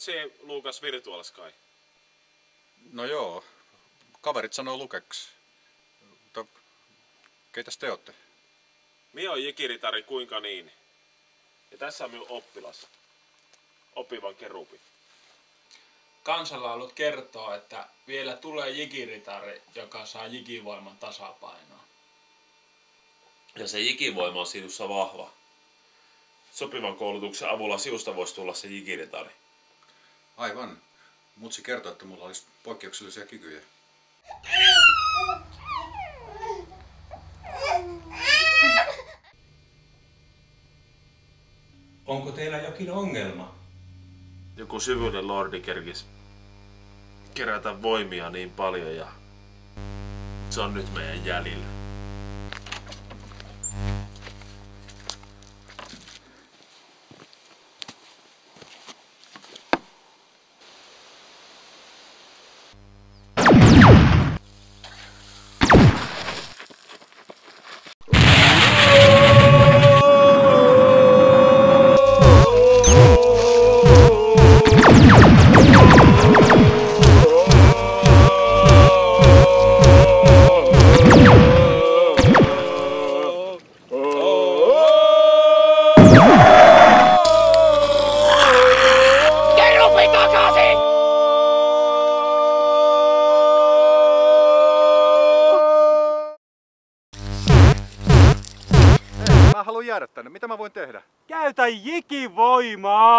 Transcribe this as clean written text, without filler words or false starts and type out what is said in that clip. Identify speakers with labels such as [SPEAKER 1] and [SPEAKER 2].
[SPEAKER 1] siihen Lukas Virtual Sky?
[SPEAKER 2] No joo, kaverit sanoo Lukeks. Mutta keitäs te ootte?
[SPEAKER 1] Mie on Jikiritari, kuinka niin? Ja tässä on minun oppilas. Oppivan kerupi.
[SPEAKER 3] Kansanlaulut kertoo, että vielä tulee jikiritari, joka saa jikivoiman tasapainoa.
[SPEAKER 1] Ja se jikivoima on sinussa vahva. Sopivan koulutuksen avulla sinusta voisi tulla se jikiritari.
[SPEAKER 2] Aivan. Mutsi kertoo, että mulla olisi poikkeuksellisia kykyjä.
[SPEAKER 3] Onko teillä jokin ongelma?
[SPEAKER 1] Joku syvyyden lordi kerkis kerätä voimia niin paljon ja se on nyt meidän jäljellä.
[SPEAKER 2] Mä haluan jäädä tänne. Mitä mä voin tehdä?
[SPEAKER 3] Käytä jikivoimaa!